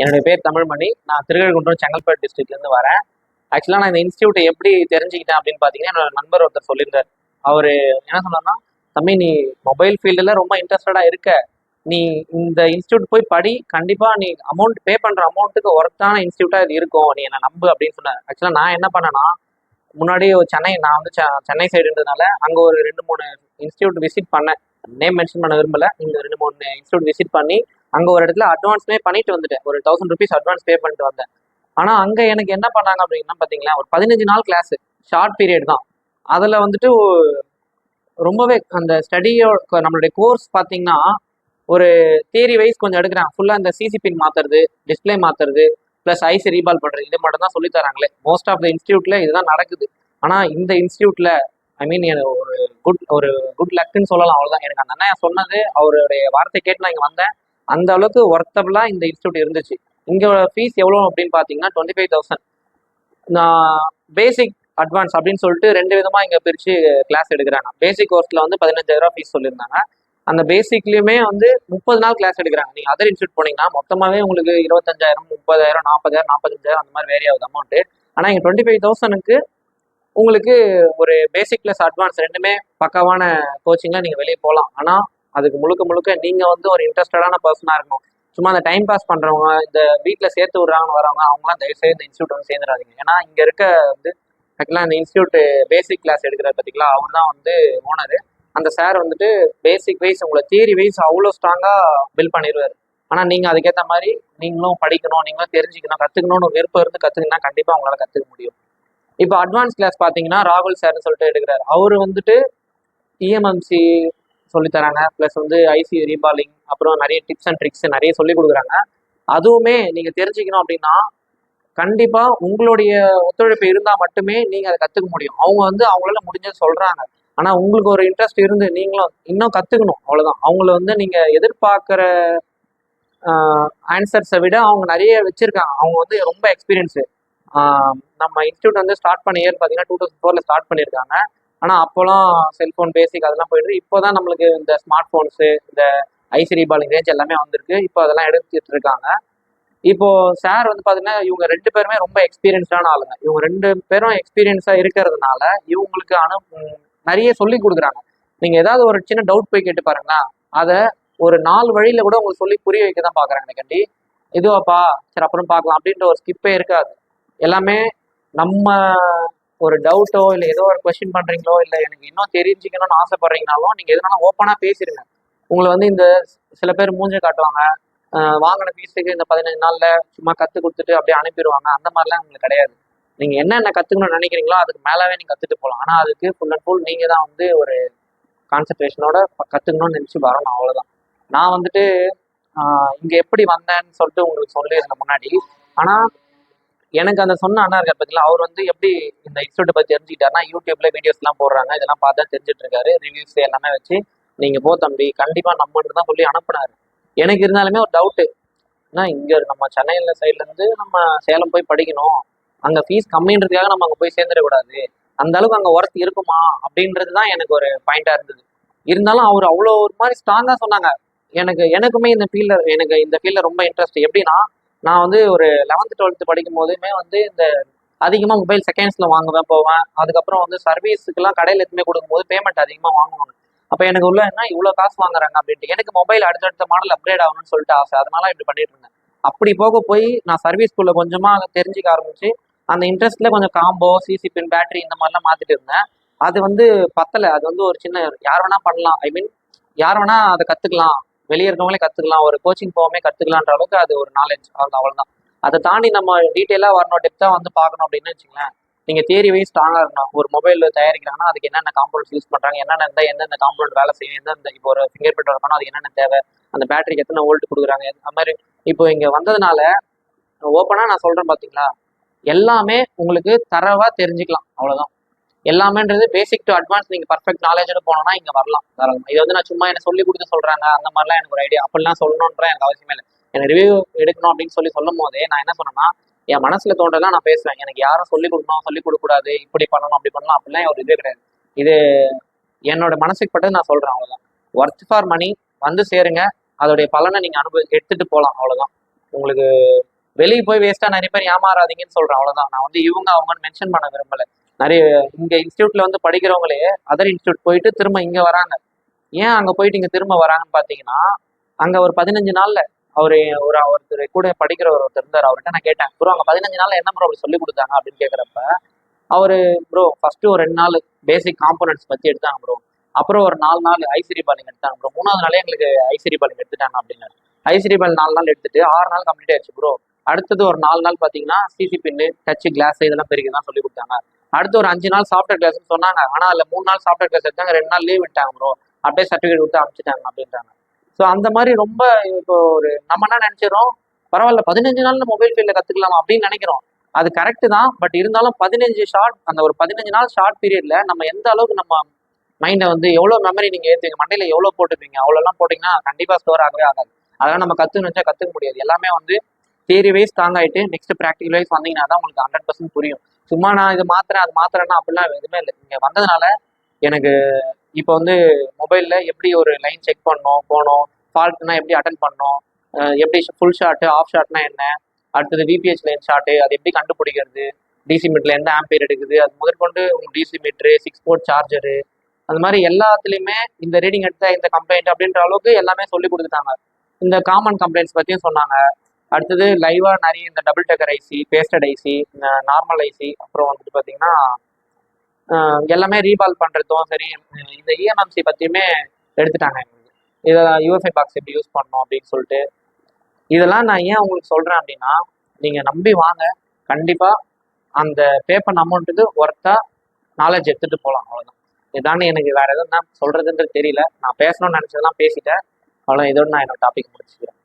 என்னுடைய பேர் தமிழ்மணி. நான் திருக்கழுக்குன்றம் செங்கல்பட்டு டிஸ்ட்ரிக்ட்லேருந்து வரேன். ஆக்சுவலாக நான் இந்த இன்ஸ்டியூட்டை எப்படி தெரிஞ்சுக்கிட்டேன் அப்படின்னு பார்த்தீங்கன்னா, என்னோட நண்பர் ஒருத்தர் சொல்லியிருந்தார். அவர் என்ன சொன்னார்னா, தம்பி நீ மொபைல் ஃபீல்டில் ரொம்ப இன்ட்ரெஸ்டடாக இருக்க, நீ இந்த இன்ஸ்டியூட் போய் படி, கண்டிப்பாக நீ அமௌண்ட் பே பண்ணுற அமௌண்ட்டுக்கு ஒர்த்தான இன்ஸ்டியூட்டாக இது இருக்கும், நீ என்னை நம்பு அப்படின்னு சொன்னார். ஆக்சுவலாக நான் என்ன பண்ணேன்னா, முன்னாடி சென்னை, நான் வந்து சென்னை சைடுன்றதுனால அங்கே ஒரு 2-3 இன்ஸ்டியூட் விசிட் பண்ணேன். நேம் மென்ஷன் பண்ண விரும்பல. இந்த 2-3 இன்ஸ்டியூட் விசிட் பண்ணி அங்கே ஒரு இடத்துல அட்வான்ஸ் பே பண்ணிட்டு வந்துட்டேன். ஒரு 1000 ருபீஸ் அட்வான்ஸ் பே பண்ணிட்டு வந்தேன். ஆனால் அங்கே எனக்கு என்ன பண்ணாங்க அப்படின்னா பார்த்தீங்களா, ஒரு 15 நாள் கிளாஸ், ஷார்ட் பீரியட் தான். அதில் வந்துட்டு ரொம்பவே அந்த ஸ்டடியோ நம்மளுடைய கோர்ஸ் பார்த்தீங்கன்னா ஒரு தியரி வைஸ் கொஞ்சம் எடுக்கிறாங்க. ஃபுல்லாக இந்த சிசி பின் மாற்றுறது, டிஸ்பிளே மாற்றுறது, ப்ளஸ் ஐசி ரீபால் பண்ணுறது, இது மட்டும் தான் சொல்லி தராங்களே. மோஸ்ட் ஆஃப் த இன்ஸ்டியூட்டில் இதுதான் நடக்குது. ஆனால் இந்த இன்ஸ்டியூட்டில் ஐ மீன் ஒரு குட் லக்குன்னு சொல்லலாம். அவ்வளோதான். எனக்கு அந்த அண்ணன் சொன்னது, அவருடைய வார்த்தை கேட்டு நான் இங்கே வந்தேன். அந்த அளவுக்கு ஒர்த்தபுளாக இந்த இன்ஸ்டியூட் இருந்துச்சு. இங்கே ஃபீஸ் எவ்வளோ அப்படின்னு பார்த்தீங்கன்னா 25,000. நான் பேசிக் அட்வான்ஸ் அப்படின்னு சொல்லிட்டு 2 விதமாக இங்கே பிரித்து கிளாஸ் எடுக்கிறாங்க. பேசிக் கோர்ஸில் வந்து 15,000 ஃபீஸ் சொல்லியிருந்தாங்க. அந்த பேசிக்லேயுமே வந்து 30 நாள் கிளாஸ் எடுக்கிறாங்க. நீங்கள் அதர் இன்ஸ்டியூட் போனீங்கன்னா மொத்தமாகவே உங்களுக்கு 25,000, 30,000, 40,000, 45,000 அந்த மாதிரி வேரி ஆகுது அமௌண்ட்டு. ஆனால் இங்கே 25,000க்கு உங்களுக்கு ஒரு பேசிக் ப்ளஸ் அட்வான்ஸ் ரெண்டுமே பக்காவான கோச்சிங்கில் நீங்கள் வெளியே போகலாம். ஆனால் அதுக்கு முழுக்க முழுக்க நீங்கள் வந்து ஒரு இன்ட்ரெஸ்டடான பர்சனாக இருக்கணும். சும்மா அந்த டைம் பாஸ் பண்ணுறவங்க, இந்த வீட்டில் சேர்த்து விட்றாங்கன்னு வரவங்க, அவங்களாம் தயவுசெய்து இந்த இன்ஸ்டியூட் வந்து சேர்ந்துடாதீங்க. ஏன்னா இங்கே இருக்க வந்து ஆக்சுவலாக இந்த இன்ஸ்டியூட் பேசிக் கிளாஸ் எடுக்கிற பார்த்தீங்களா, அவர் தான் வந்து ஓனரு. அந்த சார் வந்துட்டு பேசிக் வைஸ் உங்களை தியரி வைஸ் அவ்வளோ ஸ்ட்ராங்காக பில்ட் பண்ணிடுவார். ஆனால் நீங்கள் அதுக்கேற்ற மாதிரி நீங்களும் படிக்கணும், நீங்களும் தெரிஞ்சுக்கணும், கற்றுக்கணும்னு விருப்பம் இருந்து கற்றுக்கினா கண்டிப்பாக உங்களால் கற்றுக்க முடியும். இப்போ அட்வான்ஸ் கிளாஸ் பார்த்தீங்கன்னா ராகுல் சார்னு சொல்லிட்டு எடுக்கிறார். அவர் வந்துட்டு இஎம்எம்சி சொல்லித்தராங்க, ப்ளஸ் வந்து ஐசி ரீபாலிங், அப்புறம் நிறைய டிப்ஸ் அண்ட் ட்ரிக்ஸ் நிறைய சொல்லி கொடுக்குறாங்க. அதுவுமே நீங்கள் தெரிஞ்சுக்கணும் அப்படின்னா கண்டிப்பாக உங்களுடைய ஒத்துழைப்பு இருந்தால் மட்டுமே நீங்கள் அதை கற்றுக்க முடியும். அவங்க வந்து அவங்களால முடிஞ்சது சொல்கிறாங்க. ஆனால் உங்களுக்கு ஒரு இன்ட்ரெஸ்ட் இருந்து நீங்களும் இன்னும் கற்றுக்கணும், அவ்வளோதான். அவங்கள வந்து நீங்கள் எதிர்பார்க்குற ஆன்சர்ஸை விட அவங்க நிறைய வச்சுருக்காங்க. அவங்க வந்து ரொம்ப எக்ஸ்பீரியன்ஸு. நம்ம இன்ஸ்டியூட் வந்து ஸ்டார்ட் பண்ண இயர் பார்த்தீங்கன்னா 2004 ஸ்டார்ட் பண்ணியிருக்காங்க. ஆனால் அப்போலாம் செல்ஃபோன் பேசிக் அதெல்லாம் போயிட்டு, இப்போ தான் நம்மளுக்கு இந்த ஸ்மார்ட் ஃபோன்ஸு, இந்த ஐசி ரீபாலிங் ரேஞ்ச் எல்லாமே வந்திருக்கு. இப்போ அதெல்லாம் எடுத்துட்டு இருக்காங்க. இப்போ சார் வந்து பார்த்தீங்கன்னா இவங்க 2 பேருமே ரொம்ப எக்ஸ்பீரியன்ஸ்டான ஆளுங்க. இவங்க 2 பேரும் எக்ஸ்பீரியன்ஸாக இருக்கிறதுனால இவங்களுக்கு நிறைய சொல்லி கொடுக்குறாங்க. நீங்கள் ஏதாவது ஒரு சின்ன டவுட் போய் கேட்டு பாருங்களேன், அதை ஒரு 4 வழியில் கூட உங்களுக்கு சொல்லி புரிய வைக்க தான் பார்க்குறாங்க. கண்டி இதுவாப்பா, சரி அப்புறம் பார்க்கலாம் அப்படின்ற ஒரு ஸ்கிப்பே இருக்காது. எல்லாமே நம்ம ஒரு டவுட்டோ இல்லை ஏதோ ஒரு கொஸ்டின் பண்ணுறீங்களோ, இல்லை எனக்கு இன்னும் தெரிஞ்சுக்கணும்னு ஆசைப்படுறீங்கனாலும் நீங்கள் எதுனாலும் ஓப்பனாக பேசிடுங்க. உங்களை வந்து இந்த சில பேர் மூஞ்சை காட்டுவாங்க, வாங்கின ஃபீஸுக்கு இந்த 15 நாளில் சும்மா கற்றுக் கொடுத்துட்டு அப்படியே அனுப்பிடுவாங்க. அந்த மாதிரிலாம் உங்களுக்கு கிடையாது. நீங்கள் என்னென்ன கற்றுக்கணும்னு நினைக்கிறீங்களோ அதுக்கு மேலாவே நீங்கள் கற்றுட்டு போகலாம். ஆனால் அதுக்கு ஃபுல் அண்ட் ஃபுல் நீங்கள் தான் வந்து ஒரு கான்சன்ட்ரேஷனோட கற்றுக்கணும்னு நினச்சி வரணும், அவ்வளோதான். நான் வந்துட்டு இங்கே எப்படி வந்தேன்னு சொல்லிட்டு உங்களுக்கு சொல்லியிருந்தேன் முன்னாடி. ஆனால் எனக்கு அந்த சொன்ன அண்ணா இருக்கார் பார்த்தீங்களா, அவர் வந்து எப்படி இந்த இன்ஸ்டியூட்டை பற்றி தெரிஞ்சுக்கிட்டாருன்னா, யூடியூப்ல வீடியோஸ்லாம் போடுறாங்க, இதெல்லாம் பார்த்தா தெரிஞ்சுட்டு இருக்காரு. ரிவ்யூஸ் எல்லாமே வச்சு நீங்கள் போ தம்பி, கண்டிப்பாக நம்மன்ட்டு தான் சொல்லி அனுப்புனாரு. எனக்கு இருந்தாலுமே ஒரு டவுட்டு, ஏன்னா இங்கே நம்ம சென்னையில் சைட்லேருந்து நம்ம சேலம் போய் படிக்கணும், அங்கே ஃபீஸ் கம்மின்றதுக்காக நம்ம அங்கே போய் சேர்ந்துடக்கூடாது, அந்த அளவுக்கு அங்கே ஒர்க் இருக்குமா அப்படின்றது தான் எனக்கு ஒரு பாயிண்டாக இருந்தது. இருந்தாலும் அவர் அவ்வளோ ஒரு மாதிரி ஸ்ட்ராங்காக சொன்னாங்க. எனக்குமே இந்த ஃபீல்டில் ரொம்ப இன்ட்ரெஸ்ட். எப்படின்னா, நான் வந்து ஒரு 11th 12th படிக்கும் போதுமே வந்து இந்த அதிகமாக மொபைல் செகண்ட்ஸில் வாங்குவேன், போவேன். அதுக்கப்புறம் வந்து சர்வீஸுக்கெல்லாம் கடையில் எதுவுமே கொடுக்கும்போது பேமெண்ட் அதிகமாக வாங்குவாங்க. அப்போ எனக்கு உள்ள என்ன இவ்வளோ காசு வாங்குறாங்க அப்படின்ட்டு எனக்கு மொபைல் அடுத்தடுத்த மாடல் அப்கிரேட் ஆகணும்னு சொல்லிட்டு ஆசை. அதனால இப்படி பண்ணிட்டு இருந்தேன். அப்படி போய் நான் சர்வீஸ்குள்ளே கொஞ்சமாக தெரிஞ்சுக்க ஆரம்பிச்சு அந்த இன்ட்ரெஸ்ட்டில் கொஞ்சம் காம்போ, சிசி பின், பேட்டரி இந்த மாதிரிலாம் மாற்றிட்டு இருந்தேன். அது வந்து பத்தலை. அது வந்து ஒரு சின்ன யார் வேணால் பண்ணலாம், ஐ மீன் யார் வேணால் அதை கற்றுக்கலாம், வெளியே இருக்கவங்களே கற்றுக்கலாம், ஒரு கோச்சிங் போகாமே கற்றுக்கலான்ற அளவுக்கு அது ஒரு நாலேஜ், அவ்வளோதான். அதை தாண்டி நம்ம டீட்டெயிலாக வரணும், டெப்த்தாக வந்து பார்க்கணும் அப்படின்னு வச்சுங்களேன். நீங்கள் தியரி வைஸ் ஸ்ட்ராங்காக இருக்கணும். ஒரு மொபைல் தயாரிக்கிறாங்கன்னா அதுக்கு என்னென்ன காம்பனன்ட்ஸ் யூஸ் பண்ணுறாங்க, எந்தெந்த காம்பனன்ட் வேலை செய்யும், எந்தெந்த இப்போ ஒரு ஃபிங்கர் பிரிண்ட் இருக்கணும், அது என்னென்ன தேவை, அந்த பேட்டரிக்கு எத்தனை வோல்ட் கொடுக்குறாங்க, அந்த மாதிரி. இப்போ இங்கே வந்ததுனால ஓப்பனாக நான் சொல்கிறேன் பார்த்தீங்களா, எல்லாமே உங்களுக்கு தரவாக தெரிஞ்சுக்கலாம், அவ்வளோதான். எல்லாமேன்றது பேசிக் டு அட்வான்ஸ் நீங்கள் பர்ஃபெக்ட் நாலேஜோட போனோம்னா இங்கே வரலாம் தாராளமாக. இது வந்து நான் சும்மா என்ன சொல்லி கொடுத்து சொல்கிறாங்க அந்த மாதிரிலாம் எனக்கு ஒரு ஐடியா அப்படிலாம் சொல்லணுன்ற எனக்கு அவசியமே இல்லை. எனக்கு ரிவ்யூ எடுக்கணும் அப்படின்னு சொல்லும் போதே நான் என்ன சொன்னேன்னா, என் மனசில் தோன்றலாம் நான் பேசுவேன். எனக்கு யாரும் சொல்லிக் கொடுக்கணும், சொல்லிக் கொடுக்கக்கூடாது, இப்படி பண்ணணும் அப்படி பண்ணலாம் அப்படிலாம் ஒரு இதே கிடையாது. இது என்னோட மனசுக்கு பட்டது நான் சொல்கிறேன், அவ்வளோதான். ஒர்த் ஃபார் மணி வந்து சேருங்க, அதோடைய பலனை நீங்கள் எடுத்துகிட்டு போகலாம், அவ்வளோதான். உங்களுக்கு வெளியே போய் வேஸ்ட்டாக நிறைய பேர் ஏமாறாதீங்கன்னு சொல்கிறேன். அவ்வளோதான். நான் வந்து இவங்க அவங்கன்னு மென்ஷன் பண்ண விரும்பல. நிறைய இங்கே இன்ஸ்டியூட்டில் வந்து படிக்கிறவங்களே அதர் இன்ஸ்டியூட் போயிட்டு திரும்ப இங்கே வராங்க. ஏன் அங்கே போயிட்டு இங்கே திரும்ப வராங்கன்னு பார்த்தீங்கன்னா, அங்கே ஒரு 15 நாளில் அவர் ஒருத்தர் கூட படிக்கிற ஒருத்தர் இருந்தார். அவர்கிட்ட நான் கேட்டேன், ப்ரோ அங்கே 15 நாளில் என்ன ப்ரோ அப்படி சொல்லி கொடுத்தாங்க அப்படின்னு கேட்குறப்ப, அவர் ப்ரோ ஃபஸ்ட்டு ஒரு 2 நாள் பேசிக் காம்போனன்ட்ஸ் பற்றி எடுத்தாங்க ப்ரோ. அப்புறம் ஒரு 4 நாள் ஐசிரி பாலிங் எடுத்தாங்க ப்ரோ. 3வது நாளே எங்களுக்கு ஐசிரி பாலிங் எடுத்துட்டாங்க அப்படின்னாரு. ஐசிரி பால் 4 நாள் எடுத்துட்டு 6 நாள் கம்ப்ளீட் ஆயிடுச்சு ப்ரோ. அடுத்தது ஒரு 4 நாள் பார்த்தீங்கன்னா சிசி பின்னு, டச்சு, கிளாஸ் இதெல்லாம் பெருக்கி தான் சொல்லி கொடுத்தாங்க. அடுத்து ஒரு 5 நாள் சாஃப்ட்வேர் கிளாஸ்ன்னு சொன்னாங்க. ஆனால் அதில் 3 நாள் சாஃப்ட்வேர் கிளாஸ் எடுத்தாங்க, 2 நாள் லீவ் விட்டாங்க ப்ரோ. அப்படியே சர்டிஃபிகேட் கொடுத்து அனுப்பிச்சிட்டாங்க அப்படின்றாங்க. ஸோ அந்த மாதிரி ரொம்ப இப்போ ஒரு நம்ம என்ன நினைச்சிடறோம், பரவாயில்ல 15 நாள்ல மொபைல் ஃபீல்டில் கற்றுக்கலாம் அப்படின்னு நினைக்கிறோம். அது கரெக்டு தான். பட் இருந்தாலும் 15 அந்த ஒரு 15 நாள் ஷார்ட் பீரியட்ல நம்ம எந்த அளவுக்கு நம்ம மைண்டை வந்து எவ்வளோ மெமரி நீங்கள் ஏற்றுவீங்க, மண்டையில் எவ்வளோ போட்டுப்பீங்க, அவ்வளோலாம் போட்டிங்கன்னா கண்டிப்பாக ஸ்டோர் ஆகவே ஆகாது. அதெல்லாம் நம்ம கற்றுக்கணும் வச்சா கற்றுக்க முடியாது. எல்லாமே வந்து தியரி வைஸ் ஸ்ட்ராங் ஆகிட்டு நெக்ஸ்ட் ப்ராக்டிகல் வைஸ் வந்தீங்கன்னா தான் உங்களுக்கு 100% புரியும். சும்மா நான் இது மாத்திரேன் அது மாத்திரேன்னா அப்படிலாம் எதுவுமே இல்லை. நீங்கள் வந்ததுனால எனக்கு இப்போ வந்து மொபைலில் எப்படி ஒரு லைன் செக் பண்ணணும், போகணும், ஃபால்ட்னா எப்படி அட்டன் பண்ணணும், எப்படி ஃபுல் ஷாட்டு ஆஃப் ஷாட்னா என்ன, அடுத்தது விபிஹெச் லைன் ஷாட்டு அது எப்படி கண்டுபிடிக்கிறது, டிசி மீட்டரில் எந்த ஆம்பியர் எடுக்குது, அது முதற்கொண்டு டிசி மீட்ரு, 6 போர்ட் சார்ஜரு, அது மாதிரி எல்லாத்துலேயுமே இந்த ரீடிங் எடுத்த இந்த கம்ப்ளைண்ட் அப்படின்ற அளவுக்கு எல்லாமே சொல்லி கொடுத்துட்டாங்க. இந்த காமன் கம்ப்ளைண்ட்ஸ் பற்றியும் சொன்னாங்க. அடுத்தது லைவாக நிறைய இந்த double decker IC, pasted IC, இந்த நார்மல் ஐசி, அப்புறம் வந்துட்டு பார்த்தீங்கன்னா எல்லாமே ரீபால் பண்ணுறதும் சரி, இந்த இஎம்எம்சி பற்றியுமே எடுத்துட்டாங்க எங்களுக்கு. இதை யூஎஃப்ஐ பாக்ஸ் எப்படி யூஸ் பண்ணணும் அப்படின்னு சொல்லிட்டு இதெல்லாம் நான் ஏன் உங்களுக்கு சொல்கிறேன் அப்படின்னா, நீங்கள் நம்பி வாங்க. கண்டிப்பாக அந்த பே பண்ண அமௌண்ட்டுக்கு ஒர்த்தாக நாலேஜ் எடுத்துகிட்டு போகலாம். அவ்வளோதான். இதானே எனக்கு வேறு எதுவும் நான் சொல்கிறதுன்றது தெரியல. நான் பேசணும்னு நினச்சதெல்லாம் பேசிட்டேன். அவ்வளோ இதோடு நான் என்னோட டாபிக் முடிச்சுக்கிறேன்.